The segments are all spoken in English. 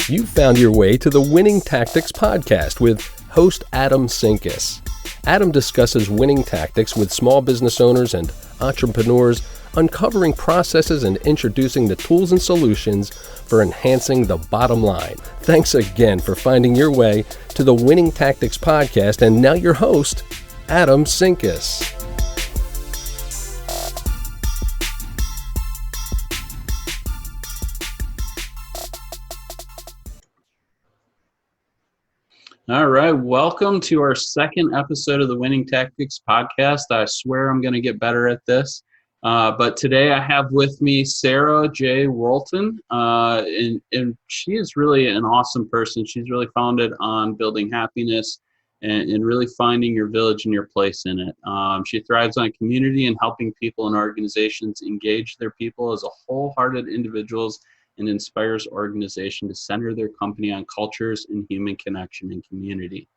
You've found your way to the Winning Tactics podcast with host Adam Sinkus. Adam discusses winning tactics with small business owners and entrepreneurs, uncovering processes and introducing the tools and solutions for enhancing the bottom line. Thanks again for finding your way to the Winning Tactics podcast, and now your host, Adam Sinkus. All right, welcome to our second episode of the Winning Tactics podcast. I swear I'm going to get better at this. But today I have with me Sarah J. Worlton, and she is really an awesome person. She's really founded on building happiness and really finding your village and your place in it. She thrives on community and helping people and organizations engage their people as a wholehearted individuals, and inspires organization to center their company on cultures and human connection and community,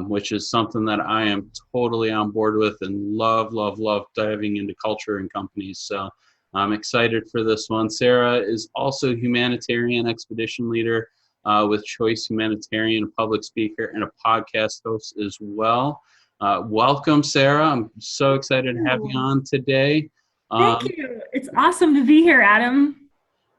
which is something that I am totally on board with and love diving into culture and companies. So I'm excited for this one. Sarah is also humanitarian expedition leader with Choice Humanitarian, a public speaker, and a podcast host as well. Welcome, Sarah. I'm so excited to have you on today. Thank you. It's awesome to be here, Adam.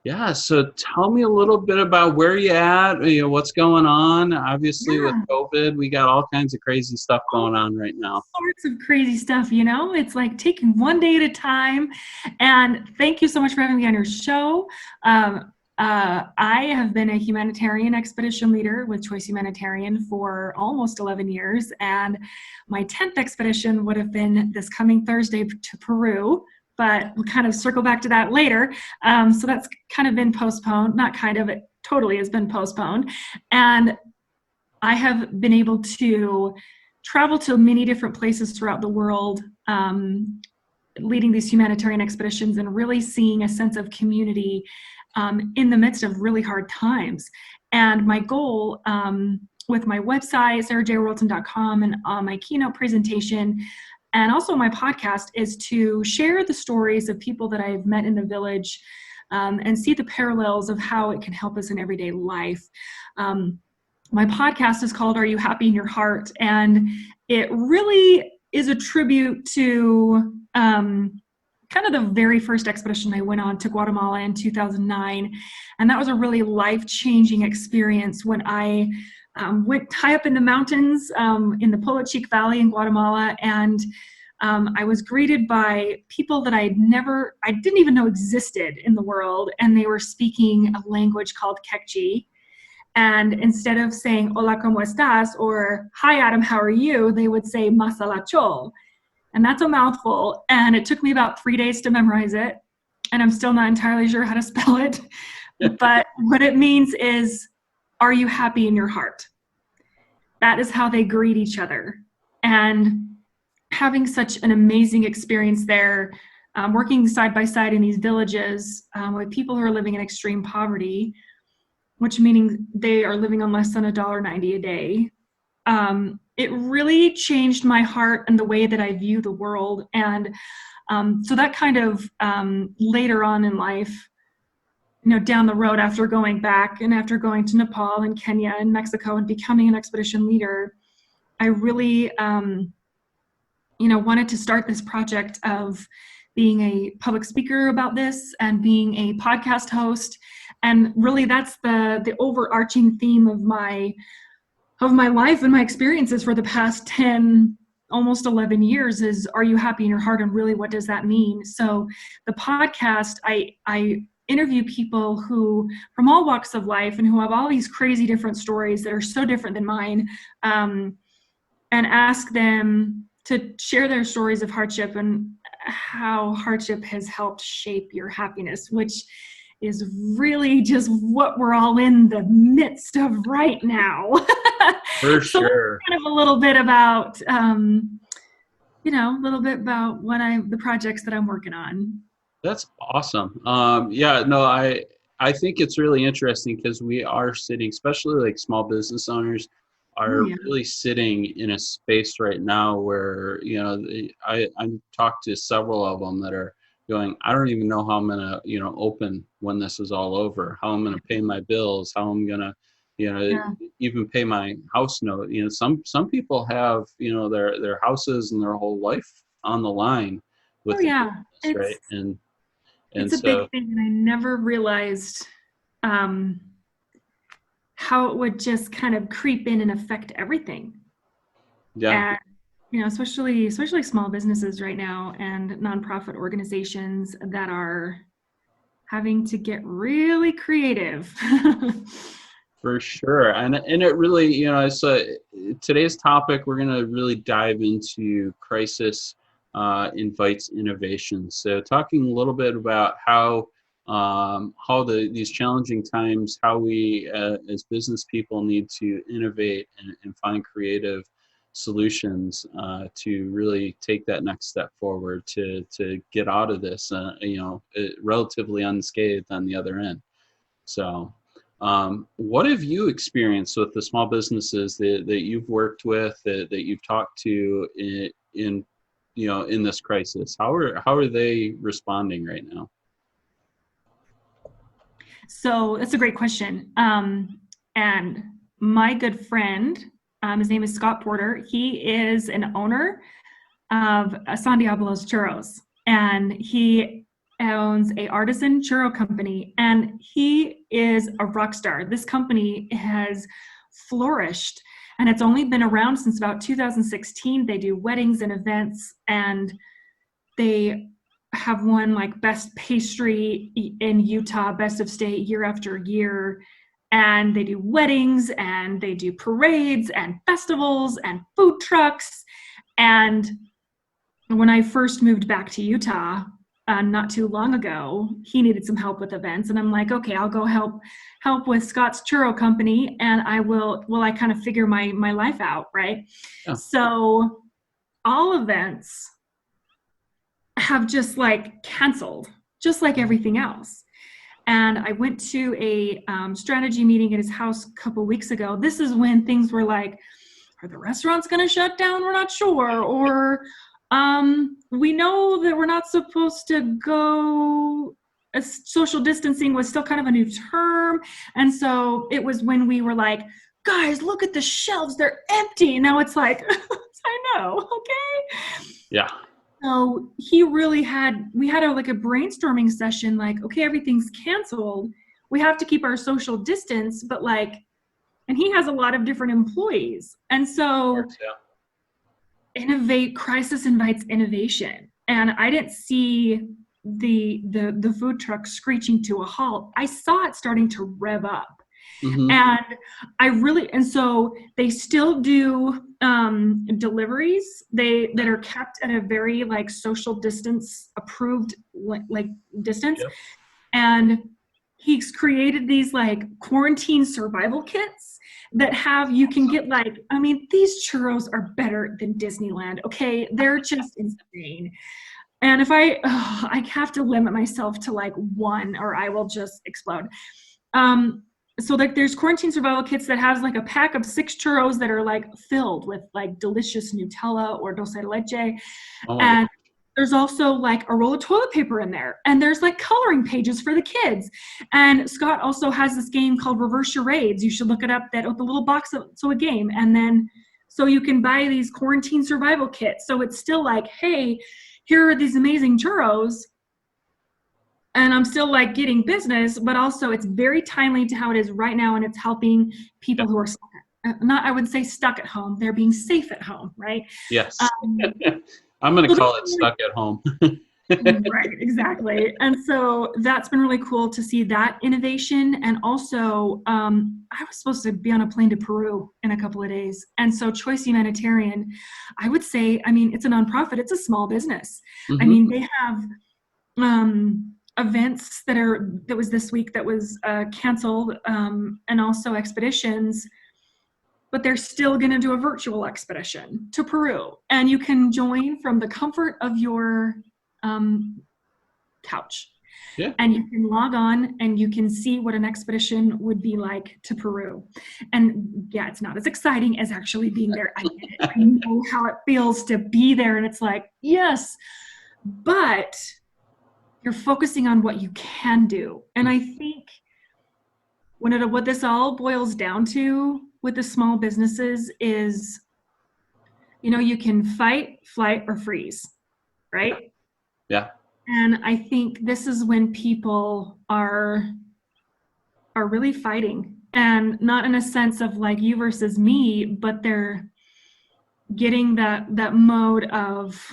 Yeah, so tell me a little bit about where you're at, what's going on. Obviously, with COVID, we got all kinds of crazy stuff going on right now. All sorts of crazy stuff, It's like taking one day at a time. And thank you so much for having me on your show. I have been a humanitarian expedition leader with Choice Humanitarian for almost 11 years. And my 10th expedition would have been this coming Thursday to Peru. But we'll kind of circle back to that later. So that's kind of been postponed. Not kind of, it totally has been postponed. And I have been able to travel to many different places throughout the world, leading these humanitarian expeditions and really seeing a sense of community in the midst of really hard times. And my goal with my website, sarahjworlton.com, and my keynote presentation, and also my podcast, is to share the stories of people that I've met in the village and see the parallels of how it can help us in everyday life. My podcast is called Are You Happy in Your Heart? And it really is a tribute to kind of the very first expedition I went on to Guatemala in 2009. And that was a really life-changing experience when I went high up in the mountains in the Polo Chic Valley in Guatemala, and I was greeted by people that I didn't even know existed in the world, and they were speaking a language called Quechua. And instead of saying "Hola, ¿cómo estás?" or "Hi, Adam, how are you?" they would say "Masalachol." And that's a mouthful, and it took me about 3 days to memorize it, and I'm still not entirely sure how to spell it. But what it means is, are you happy in your heart? That is how they greet each other. And having such an amazing experience there, working side by side in these villages with people who are living in extreme poverty, which meaning they are living on less than $1.90 a day. It really changed my heart and the way that I view the world. And so that kind of later on in life, down the road, after going back and after going to Nepal and Kenya and Mexico and becoming an expedition leader, I really, wanted to start this project of being a public speaker about this and being a podcast host. And really that's the overarching theme of my life and my experiences for the past 10, almost 11 years is, are you happy in your heart? And really, what does that mean? So the podcast, I interview people who from all walks of life and who have all these crazy different stories that are so different than mine, and ask them to share their stories of hardship and how hardship has helped shape your happiness, which is really just what we're all in the midst of right now. For so sure. Kind of a little bit about, the projects that I'm working on. That's awesome. I think it's really interesting because we are sitting, especially like small business owners, are really sitting in a space right now where, I talked to several of them that are going, I don't even know how I'm gonna, open when this is all over, how I'm gonna pay my bills, how I'm gonna, Yeah. even pay my house note. Some people have, their houses and their whole life on the line with Oh the yeah. business, right? And It's a big so, thing, and I never realized um, how it would just kind of creep in and affect everything. yeah, And especially small businesses right now and nonprofit organizations that are having to get really creative. for sure. And it really, so today's topic, we're going to really dive into crisis invites innovation. So talking a little bit about how these challenging times, how we as business people need to innovate and find creative solutions to really take that next step forward to get out of this, relatively unscathed on the other end. So, what have you experienced with the small businesses that you've worked with, that you've talked to in this crisis? How are they responding right now? So that's a great question. And my good friend, his name is Scott Porter. He is an owner of Diablos Churros, and he owns a artisan churro company, and he is a rock star. This company has flourished, and it's only been around since about 2016. They do weddings and events, and they have won like best pastry in Utah, best of state year after year. And they do weddings and they do parades and festivals and food trucks. And when I first moved back to Utah, not too long ago, he needed some help with events, and I'm like, okay, I'll go help with Scott's Churro Company, and I kind of figure my life out, right? Yeah. So all events have just like canceled, just like everything else. And I went to a strategy meeting at his house a couple weeks ago. This is when things were like, are the restaurants going to shut down? We're not sure. Or we know that we're not supposed to go. Social distancing was still kind of a new term. And so it was when we were like, guys, look at the shelves. They're empty. Now it's like, I know. Okay. Yeah. So we had a brainstorming session, like, okay, everything's canceled. We have to keep our social distance, but and he has a lot of different employees. And so crisis invites innovation. And I didn't see the food truck screeching to a halt. I saw it starting to rev up. Mm-hmm. And so they still do deliveries that are kept at a very like social distance approved like distance. Yep. And he's created these like quarantine survival kits that you can get these churros are better than Disneyland. Okay. They're just insane. And if I have to limit myself to like one or I will just explode. So like there's quarantine survival kits that has like a pack of 6 churros that are like filled with like delicious Nutella or dulce de leche. Oh, and there's also like a roll of toilet paper in there. And there's like coloring pages for the kids. And Scott also has this game called Reverse Charades. You should look it up, that with a little box so a game. And then so you can buy these quarantine survival kits. So it's still like, hey, here are these amazing churros. And I'm still like getting business, but also it's very timely to how it is right now. And it's helping people who are I would say stuck at home. They're being safe at home, right? Yes. I'm going to call it stuck at home. Right, exactly. And so that's been really cool to see that innovation. And also I was supposed to be on a plane to Peru in a couple of days. And so Choice Humanitarian, I would say, it's a nonprofit. It's a small business. Mm-hmm. They have events that was this week that was canceled, and also expeditions, but they're still going to do a virtual expedition to Peru, and you can join from the comfort of your couch. Yeah. And you can log on and you can see what an expedition would be like to Peru. And yeah, it's not as exciting as actually being there. I get it. I know how it feels to be there, and it's like, yes, but you're focusing on what you can do. And I think what this all boils down to with the small businesses is, you can fight, flight, or freeze, right? Yeah. And I think this is when people are really fighting, and not in a sense of like you versus me, but they're getting that mode of,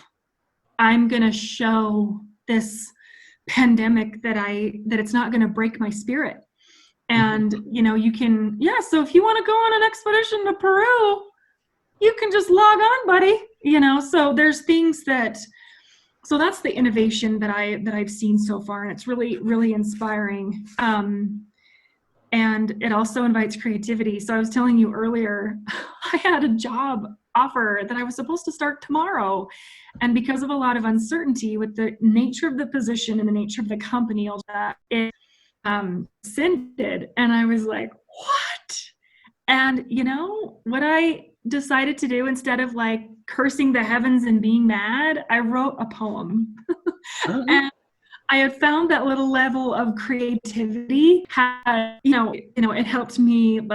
I'm going to show this pandemic that it's not going to break my spirit. And, you can, so if you want to go on an expedition to Peru, you can just log on, buddy. So there's things so that's the innovation that I've seen so far. And it's really, really inspiring. And it also invites creativity. So I was telling you earlier, I had a job offer that I was supposed to start tomorrow. And because of a lot of uncertainty with the nature of the position and the nature of the company, all that, it rescinded. And I was like, what? And what I decided to do, instead of like cursing the heavens and being mad, I wrote a poem. And I had found that little level of creativity had, it helped me and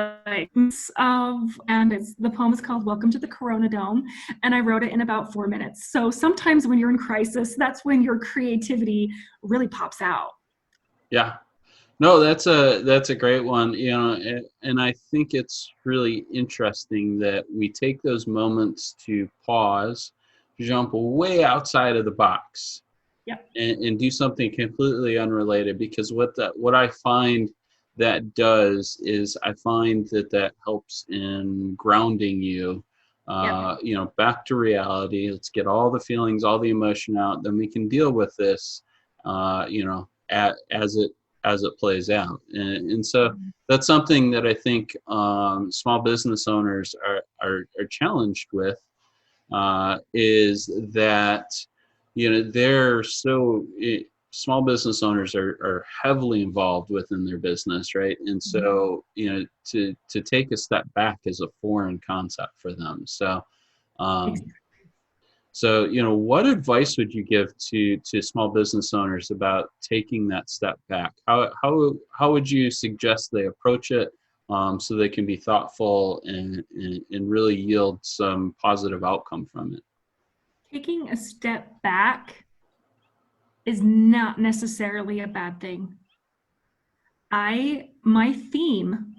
the poem is called Welcome to the Coronadome, and I wrote it in about 4 minutes. So sometimes when you're in crisis, that's when your creativity really pops out. Yeah. No, that's a great one, and I think it's really interesting that we take those moments to pause, jump way outside of the box, and do something completely unrelated. Because what I find that does is I find that helps in grounding you, back to reality. Let's get all the feelings, all the emotion out, then we can deal with this, as it plays out. And so that's something that I think small business owners are challenged with, is that, they're small business owners are heavily involved within their business, right? And so, to take a step back is a foreign concept for them. So, what advice would you give to small business owners about taking that step back? How would you suggest they approach it, so they can be thoughtful and really yield some positive outcome from it? Taking a step back is not necessarily a bad thing. My theme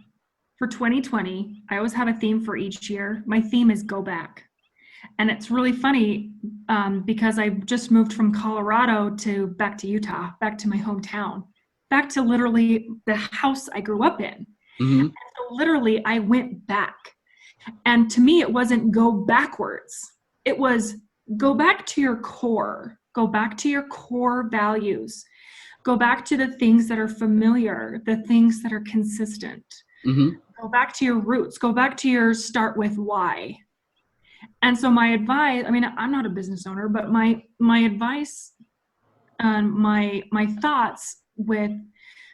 for 2020, I always have a theme for each year. My theme is go back. And it's really funny because I just moved from Colorado back to Utah, back to my hometown, back to literally the house I grew up in. Mm-hmm. And so literally I went back. And to me, it wasn't go backwards. It was go back to your core, go back to your core values, go back to the things that are familiar, the things that are consistent, go back to your roots, go back to your start with why. And so my advice, I'm not a business owner, but my advice and my thoughts with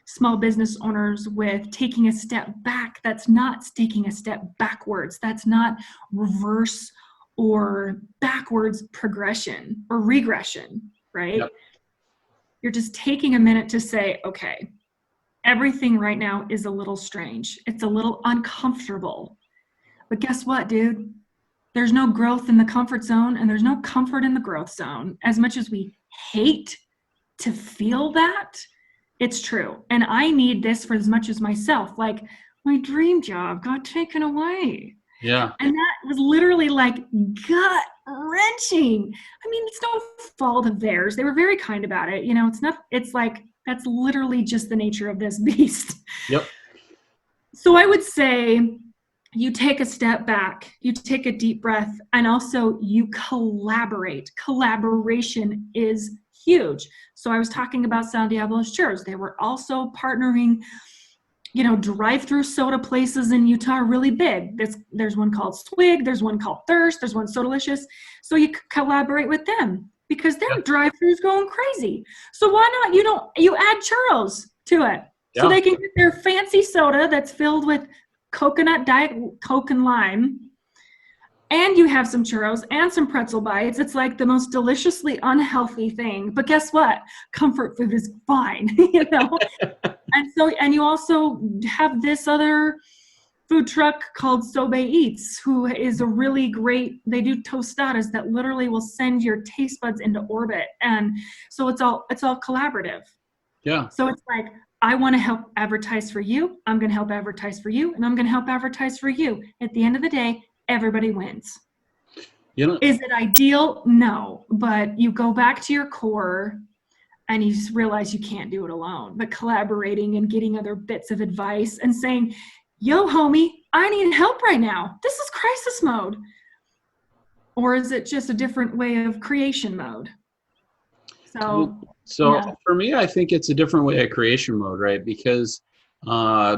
small business owners with taking a step back, that's not taking a step backwards. That's not reverse or backwards progression or regression, right? Yep. You're just taking a minute to say, okay, everything right now is a little strange. It's a little uncomfortable. But guess what, dude? There's no growth in the comfort zone, and there's no comfort in the growth zone. As much as we hate to feel that, it's true. And I need this for as much as myself. Like, my dream job got taken away. Yeah. And that was literally like gut wrenching. It's no fault of theirs. They were very kind about it. It's like, that's literally just the nature of this beast. Yep. So I would say you take a step back, you take a deep breath, and also you collaborate. Collaboration is huge. So I was talking about Diablos Churros. They were also partnering, drive-through soda places in Utah are really big. There's one called Swig, there's one called Thirst, there's one Sodalicious. So you collaborate with them because their drive-throughs going crazy. So why not, you add churros to it so they can get their fancy soda that's filled with coconut, Diet Coke and lime, and you have some churros and some pretzel bites. It's like the most deliciously unhealthy thing. But guess what? Comfort food is fine, you know? And you also have this other food truck called Sobe Eats, who is a really great, they do tostadas that literally will send your taste buds into orbit. And so it's all collaborative. Yeah. So it's like, I want to help advertise for you. I'm going to help advertise for you. And I'm going to help advertise for you. At the end of the day, everybody wins. You know, is it ideal? No. But you go back to your core and you just realize you can't do it alone. But collaborating and getting other bits of advice and saying, yo, homie, I need help right now. This is crisis mode. Or is it just a different way of creation mode? So yeah. For me, I think it's a different way of creation mode, right? Because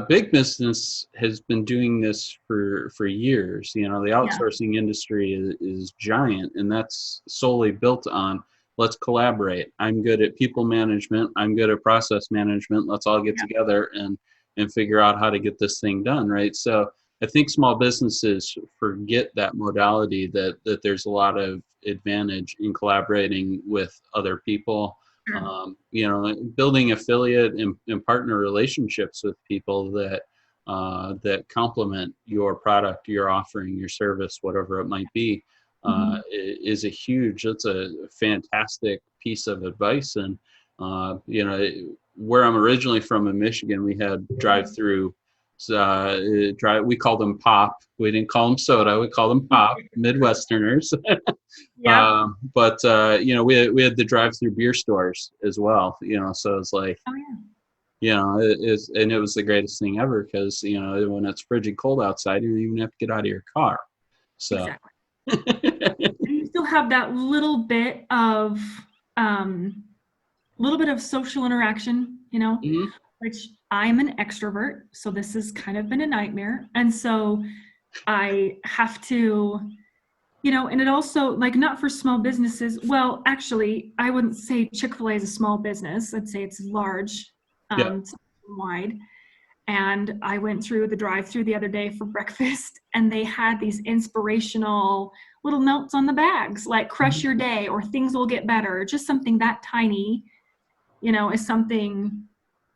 big business has been doing this for years. You know, the outsourcing industry is giant, and that's solely built on let's collaborate. I'm good at people management. I'm good at process management. Let's all get together and figure out how to get this thing done, right? So I think small businesses forget that modality, that there's a lot of advantage in collaborating with other people. You know, building affiliate and partner relationships with people that complement your product, your offering, your service, whatever it might be, is that's a fantastic piece of advice. And you know, where I'm originally from in Michigan, we had drive-through. We called them pop. We didn't call them soda. We called them pop. Midwesterners. But you know, we had the drive-through beer stores as well. You know, so it's like, you know, it was the greatest thing ever, because you know, when it's frigid cold outside, you don't even have to get out of your car. So. Exactly. And you still have that little bit of social interaction, you know, which I'm an extrovert, so this has kind of been a nightmare. And so I have to, you know, and it also, like, not for small businesses. Well, actually, I wouldn't say Chick-fil-A is a small business. I'd say it's large, wide. And I went through the drive-through the other day for breakfast, and they had these inspirational little notes on the bags, like crush your day or things will get better. Just something that tiny, you know, is something,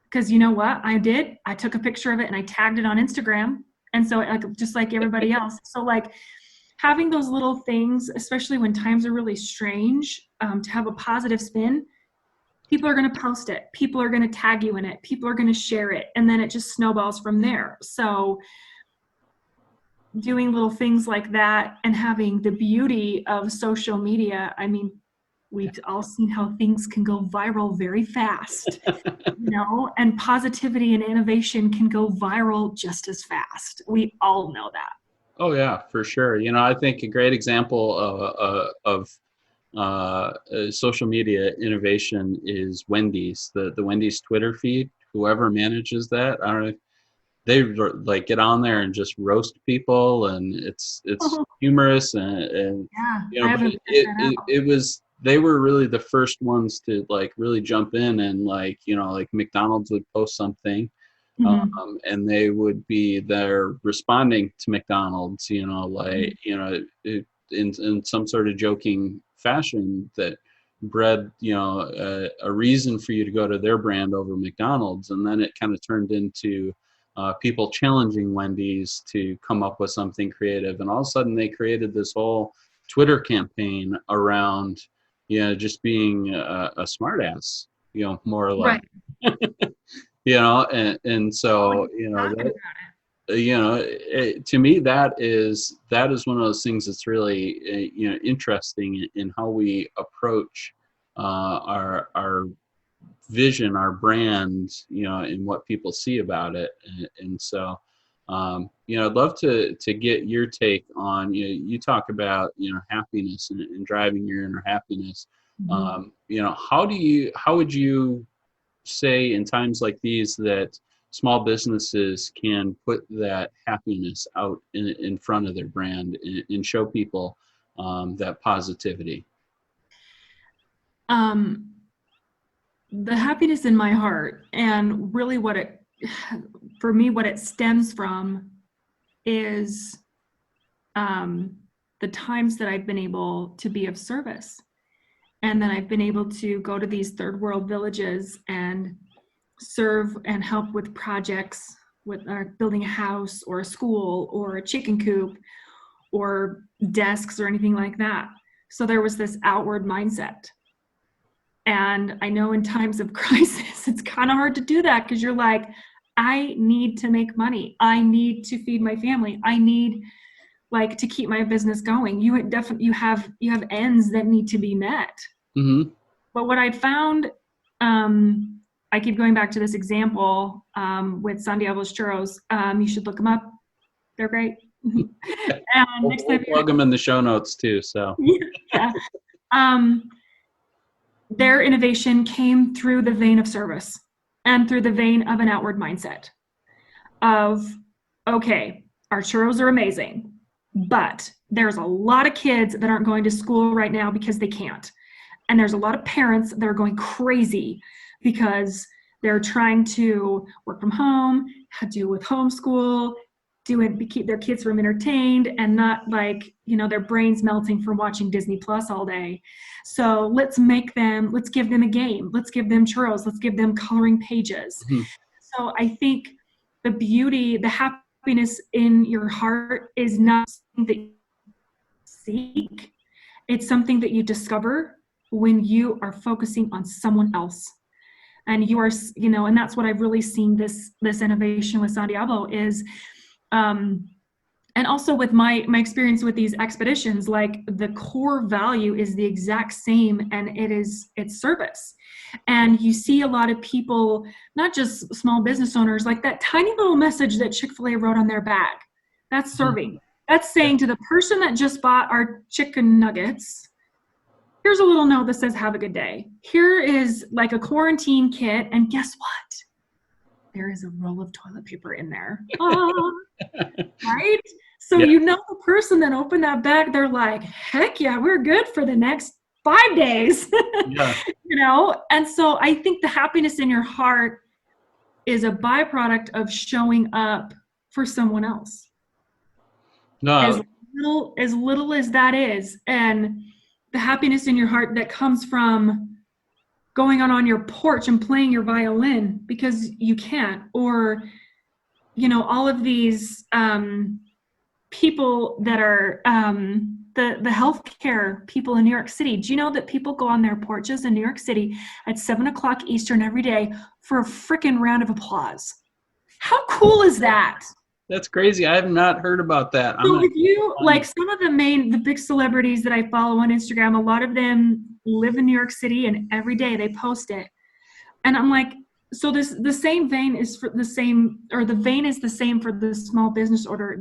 because you know what I did? I took a picture of it and I tagged it on Instagram. And so, like, just like everybody else. So like having those little things, especially when times are really strange, to have a positive spin, people are going to post it. People are going to tag you in it. People are going to share it. And then it just snowballs from there. So doing little things like that and having the beauty of social media. I mean, we've all seen how things can go viral very fast, you know, and positivity and innovation can go viral just as fast. We all know that. Oh yeah, for sure. You know, I think a great example of social media innovation is Wendys, the Wendys Twitter feed. Whoever manages that, I don't know, they like get on there and just roast people, and it's humorous and you know, but it was, they were really the first ones to like really jump in, and like, you know, like McDonald's would post something, and they would be there responding to McDonald's, you know, like, you know, in some sort of joking fashion that bred, you know, a reason for you to go to their brand over McDonald's. And then it kind of turned into people challenging Wendys to come up with something creative. And all of a sudden they created this whole Twitter campaign around, you know, just being a smartass, you know, more or less. Right. You know, and so, you know, to me, that is one of those things that's really, you know, interesting in how we approach our vision, our brand, you know, and what people see about it. And so, you know, I'd love to get your take on, you know, you talk about, you know, happiness and driving your inner happiness. You know, how would you say in times like these that small businesses can put that happiness out in front of their brand and show people that positivity? The happiness in my heart, and really what it stems from is the times that I've been able to be of service. And then I've been able to go to these third world villages and serve and help with projects, with building a house or a school or a chicken coop or desks or anything like that. So there was this outward mindset. And I know in times of crisis, it's kind of hard to do that because you're like, I need to make money. I need to feed my family. I need like to keep my business going. You have ends that need to be met. Mm-hmm. But what I found, I keep going back to this example with Diablos Churros. You should look them up. They're great. And We'll plug them in the show notes too. So yeah. Their innovation came through the vein of service and through the vein of an outward mindset of, okay, our churros are amazing, but there's a lot of kids that aren't going to school right now because they can't. And there's a lot of parents that are going crazy because they're trying to work from home, deal with homeschool, keep their kids from entertained and not like, their brains melting from watching Disney Plus all day. So let's give them a game. Let's give them churros. Let's give them coloring pages. Mm-hmm. So I think the beauty, the happiness in your heart is not something that you seek. It's something that you discover when you are focusing on someone else. And you are, and that's what I've really seen this innovation with San Diablo is, and also with my experience with these expeditions, like the core value is the exact same, and it's service. And you see a lot of people, not just small business owners, like that tiny little message that Chick-fil-A wrote on their bag. That's serving. That's saying to the person that just bought our chicken nuggets, here's a little note that says, have a good day. Here is like a quarantine kit. And guess what? There is a roll of toilet paper in there. Right? So the person that opened that bag, they're like, heck yeah, we're good for the next 5 days. Yeah. And so I think the happiness in your heart is a byproduct of showing up for someone else. No. As little as that is. And the happiness in your heart that comes from going on your porch and playing your violin because you can't, or, all of these people that are the healthcare people in New York City. Do you know that people go on their porches in New York City at 7:00 Eastern every day for a freaking round of applause? How cool is that? That's crazy. I have not heard about that. So if you, like some of the big celebrities that I follow on Instagram, a lot of them live in New York City and every day they post it. And I'm like, so the same vein is for the same, or the vein is the same for the small business owner.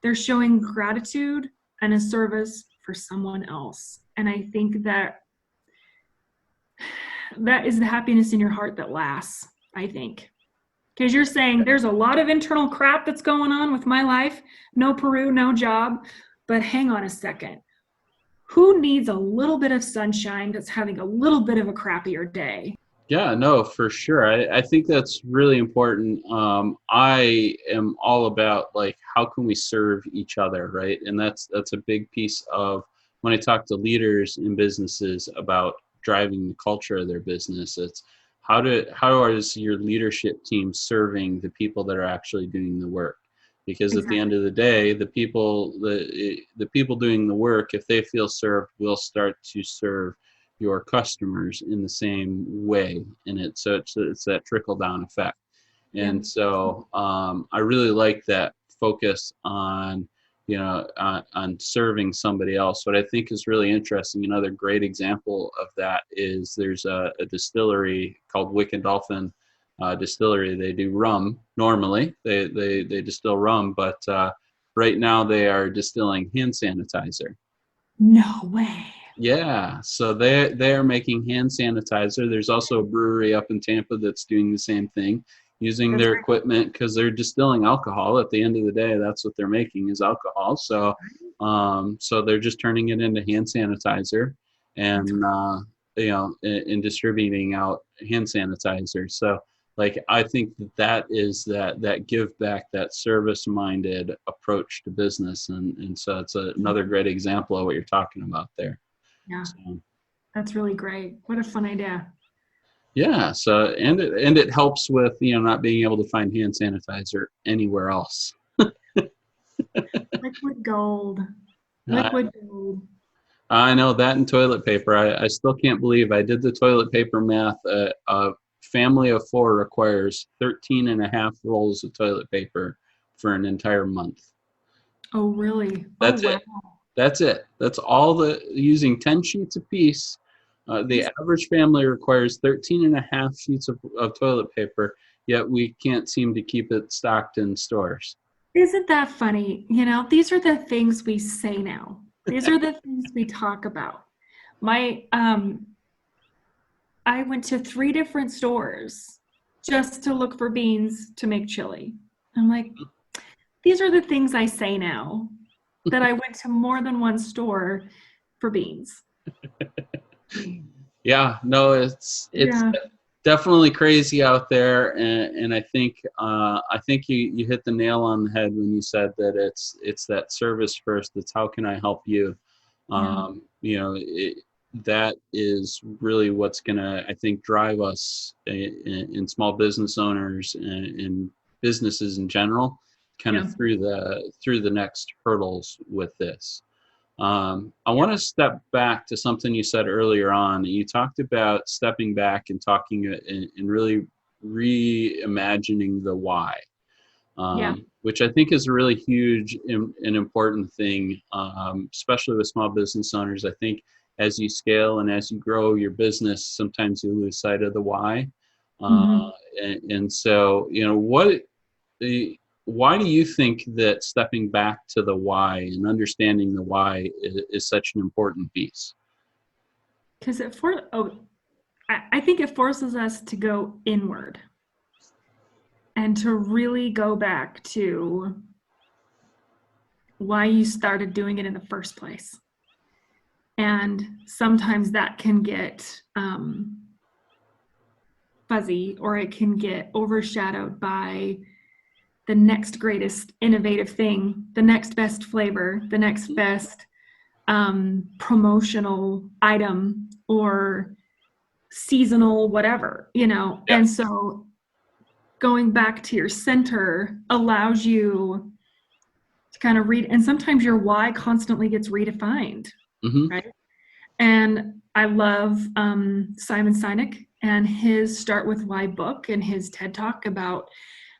They're showing gratitude and a service for someone else. And I think that is the happiness in your heart that lasts, I think. Because you're saying there's a lot of internal crap that's going on with my life. No Peru, no job. But hang on a second. Who needs a little bit of sunshine that's having a little bit of a crappier day? Yeah, no, for sure. I think that's really important. I am all about like, how can we serve each other, right? And that's a big piece of when I talk to leaders in businesses about driving the culture of their business. It's how is your leadership team serving the people that are actually doing the work? Because at the end of the day, the people doing the work, if they feel served, will start to serve your customers in the same way. And it's that trickle down effect. And so I really like that focus on serving somebody else. What I think is really interesting, another great example of that is there's a distillery called Dolphin Distillery. They do rum normally. They distill rum, but right now they are distilling hand sanitizer. No way. Yeah, so they are making hand sanitizer. There's also a brewery up in Tampa that's doing the same thing, using their equipment because they're distilling alcohol. At the end of the day, that's what they're making is alcohol. So so they're just turning it into hand sanitizer and and distributing out hand sanitizer. So like, I think that is that give back, that service minded approach to business. And so it's another great example of what you're talking about there. Yeah. So, That's really great. What a fun idea. yeah. So, and it helps with, not being able to find hand sanitizer anywhere else. Liquid gold. I, Liquid gold. I know that, and toilet paper. I still can't believe I did the toilet paper math. A family of 4 requires 13 and a half rolls of toilet paper for an entire month. Oh, really? That's Oh, wow. it. That's it. That's all using 10 sheets apiece. The average family requires 13 and a half sheets of toilet paper, yet we can't seem to keep it stocked in stores. Isn't that funny? These are the things we say now. These are the things we talk about. I went to 3 different stores just to look for beans to make chili. I'm like, these are the things I say now, that I went to more than one store for beans. Yeah, no, it's definitely crazy out there, and I think you hit the nail on the head when you said that it's that service first. It's how can I help you? That is really what's gonna, I think, drive us in small business owners and in businesses in general, kind of through the next hurdles with this. I want to step back to something you said earlier on. You talked about stepping back and talking and really reimagining the why, which I think is a really huge and important thing, especially with small business owners. I think as you scale and as you grow your business, sometimes you lose sight of the why. And so, why do you think that stepping back to the why and understanding the why is such an important piece? Because I think it forces us to go inward and to really go back to why you started doing it in the first place. And sometimes that can get fuzzy, or it can get overshadowed by the next greatest innovative thing, the next best flavor, the next best promotional item or seasonal whatever, And so going back to your center allows you to kind of read, and sometimes your why constantly gets redefined, right? And I love Simon Sinek and his Start With Why book and his TED Talk about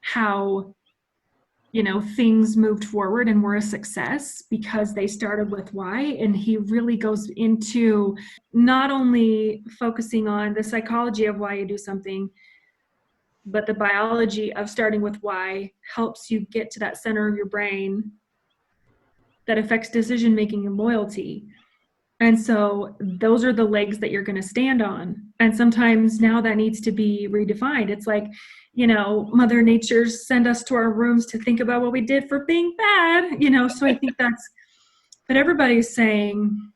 how things moved forward and were a success because they started with why. And he really goes into not only focusing on the psychology of why you do something, but the biology of starting with why helps you get to that center of your brain that affects decision making and loyalty. And so those are the legs that you're going to stand on. And sometimes now that needs to be redefined. It's like, Mother Nature send us to our rooms to think about what we did for being bad, so I think but everybody's saying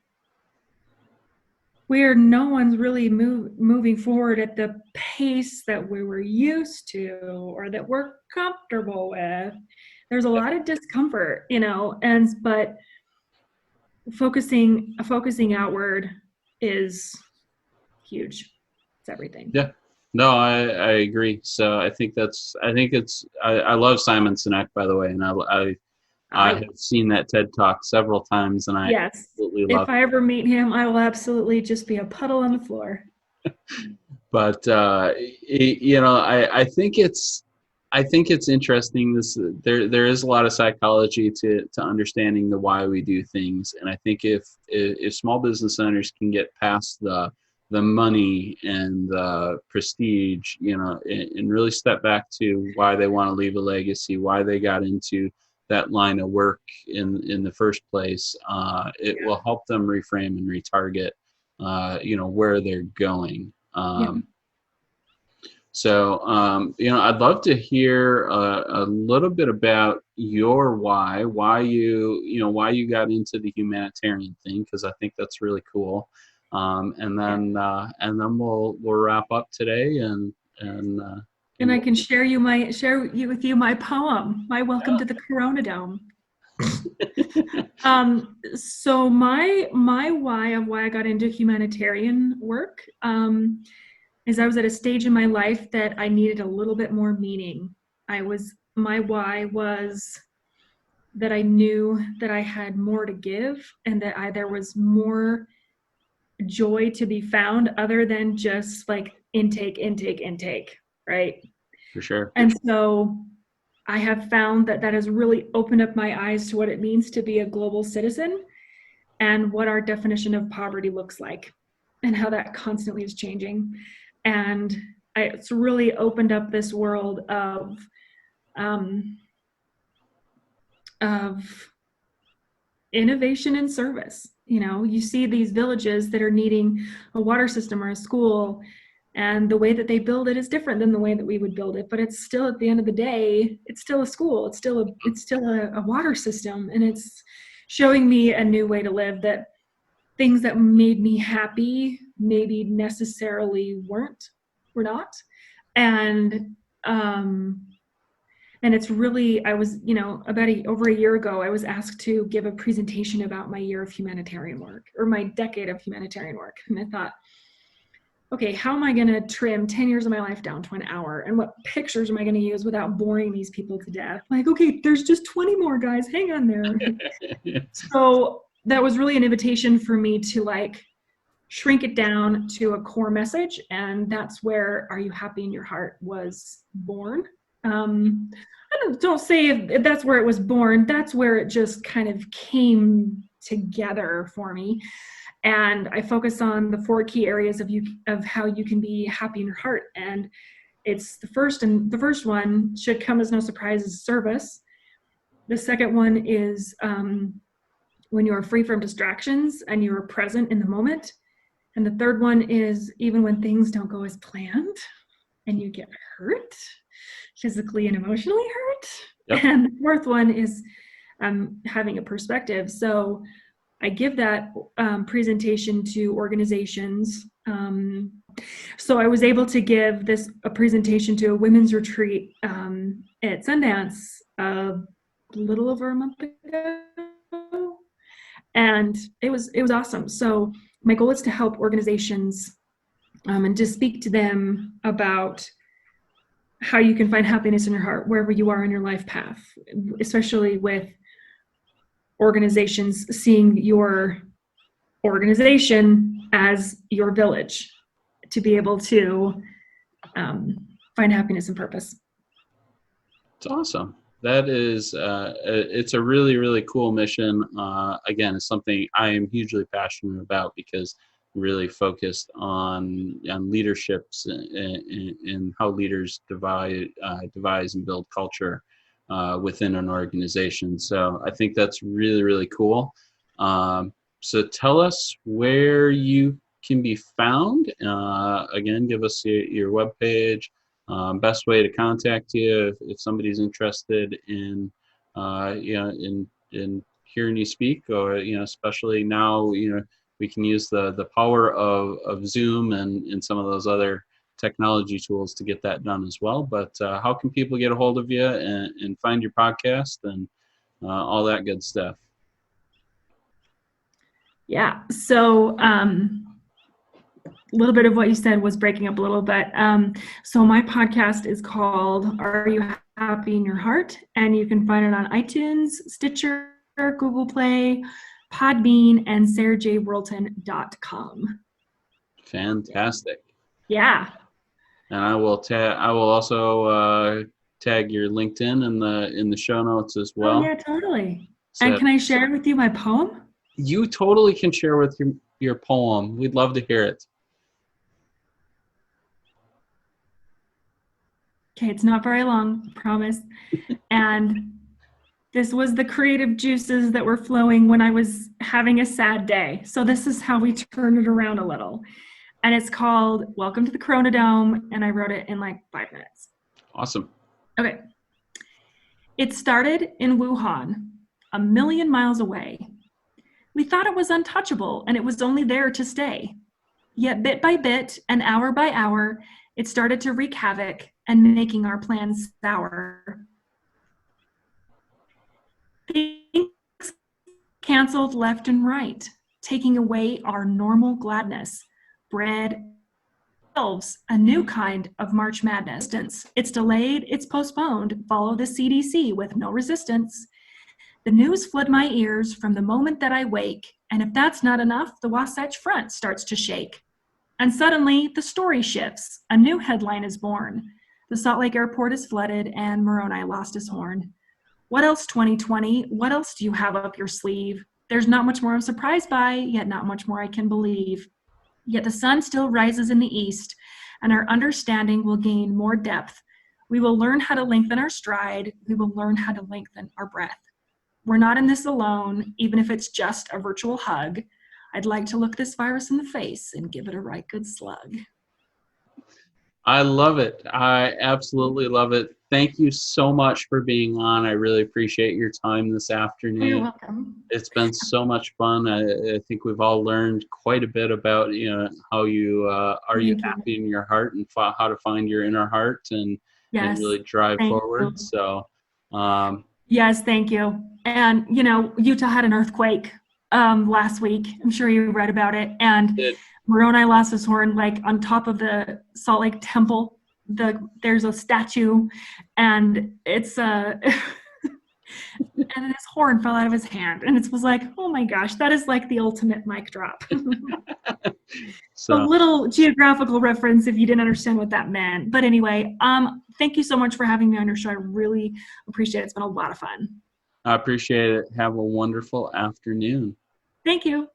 no one's really moving forward at the pace that we were used to or that we're comfortable with. There's a lot of discomfort, but focusing outward is huge. It's everything. Yeah. No, I agree. So I think I love Simon Sinek, by the way, and I have seen that TED Talk several times, and I absolutely love it. If I ever meet him, I will absolutely just be a puddle on the floor. But I think it's interesting. There is a lot of psychology to understanding the why we do things, and I think if small business owners can get past the money and the prestige, and really step back to why they want to leave a legacy, why they got into that line of work in the first place, it will help them reframe and retarget, where they're going. So, I'd love to hear a little bit about your why you got into the humanitarian thing, because I think that's really cool. And then we'll wrap up today and And I can share with you my poem, my welcome to the Coronadome. So my why of why I got into humanitarian work is I was at a stage in my life that I needed a little bit more meaning. My why was that I knew that I had more to give and that there was more joy to be found other than just like intake, right? For sure. And so I have found that has really opened up my eyes to what it means to be a global citizen and what our definition of poverty looks like and how that constantly is changing. And it's really opened up this world of innovation and service. You know, you see these villages that are needing a water system or a school, and the way that they build it is different than the way that we would build it. But it's still, at the end of the day, it's still a school. It's still a water system, and it's showing me a new way to live. That things that made me happy maybe necessarily were not, and it's really, I was, over a year ago, I was asked to give a presentation about my year of humanitarian work, or my decade of humanitarian work. And I thought, okay, how am I going to trim 10 years of my life down to an hour? And what pictures am I going to use without boring these people to death? Like, okay, there's just 20 more, guys, hang on there. So that was really an invitation for me to like shrink it down to a core message. And that's where Are You Happy in Your Heart was born. Don't say if that's where it was born. That's where it just kind of came together for me. And I focus on the 4 key areas of how you can be happy in your heart. And it's the first one should come as no surprise, is service. The second one is when you are free from distractions and you are present in the moment. And the third one is even when things don't go as planned and you get hurt, physically and emotionally hurt. Yep. And the fourth one is having a perspective. So I give that presentation to organizations. So I was able to give a presentation to a women's retreat at Sundance a little over a month ago. And it was awesome. So my goal is to help organizations and to speak to them about how you can find happiness in your heart wherever you are in your life path, especially with organizations seeing your organization as your village, to be able to find happiness and purpose. It's awesome. That is, it's a really, really cool mission. Again, it's something I am hugely passionate about because really focused on leaderships and how leaders devise and build culture within an organization. So I think that's really, really cool. So tell us where you can be found. Again, give us your webpage, best way to contact you if somebody's interested in hearing you speak, or especially now we can use the power of Zoom and some of those other technology tools to get that done as well. But how can people get a hold of you and find your podcast and all that good stuff? Yeah, so a little bit of what you said was breaking up a little bit. So my podcast is called Are You Happy in Your Heart? And you can find it on iTunes, Stitcher, Google Play, Podbean, and sarahjworlton.com. Fantastic. Yeah. And I will also tag your LinkedIn in the show notes as well. Oh, yeah, totally. So, and can I share with you my poem? You totally can share with your poem. We'd love to hear it. Okay, it's not very long, I promise. And this was the creative juices that were flowing when I was having a sad day. So this is how we turn it around a little. And it's called Welcome to the Coronadome, and I wrote it in like 5 minutes. Awesome. Okay. It started in Wuhan, a million miles away. We thought it was untouchable, and it was only there to stay. Yet bit by bit and hour by hour, it started to wreak havoc and making our plans sour. Things canceled left and right, taking away our normal gladness. Bread shelves a new kind of March Madness. It's delayed, it's postponed. Follow the CDC with no resistance. The news flood my ears from the moment that I wake, and if that's not enough, the Wasatch Front starts to shake. And suddenly, the story shifts. A new headline is born. The Salt Lake Airport is flooded, and Moroni lost his horn. What else, 2020? What else do you have up your sleeve? There's not much more I'm surprised by, yet not much more I can believe. Yet the sun still rises in the east, and our understanding will gain more depth. We will learn how to lengthen our stride. We will learn how to lengthen our breath. We're not in this alone, even if it's just a virtual hug. I'd like to look this virus in the face and give it a right good slug. I love it. I absolutely love it. Thank you so much for being on. I really appreciate your time this afternoon. You're welcome. It's been so much fun. I think we've all learned quite a bit about, how you you happy in your heart and how to find your inner heart and really drive forward. So, yes, thank you. And, Utah had an earthquake last week. I'm sure you read about it. And Moroni lost his horn, like on top of the Salt Lake Temple. There's a statue, and it's and his horn fell out of his hand, and it was like, oh my gosh, that is like the ultimate mic drop. So a little geographical reference if you didn't understand what that meant. But anyway, thank you so much for having me on your show. I really appreciate it. It's been a lot of fun. I appreciate it. Have a wonderful afternoon. Thank you.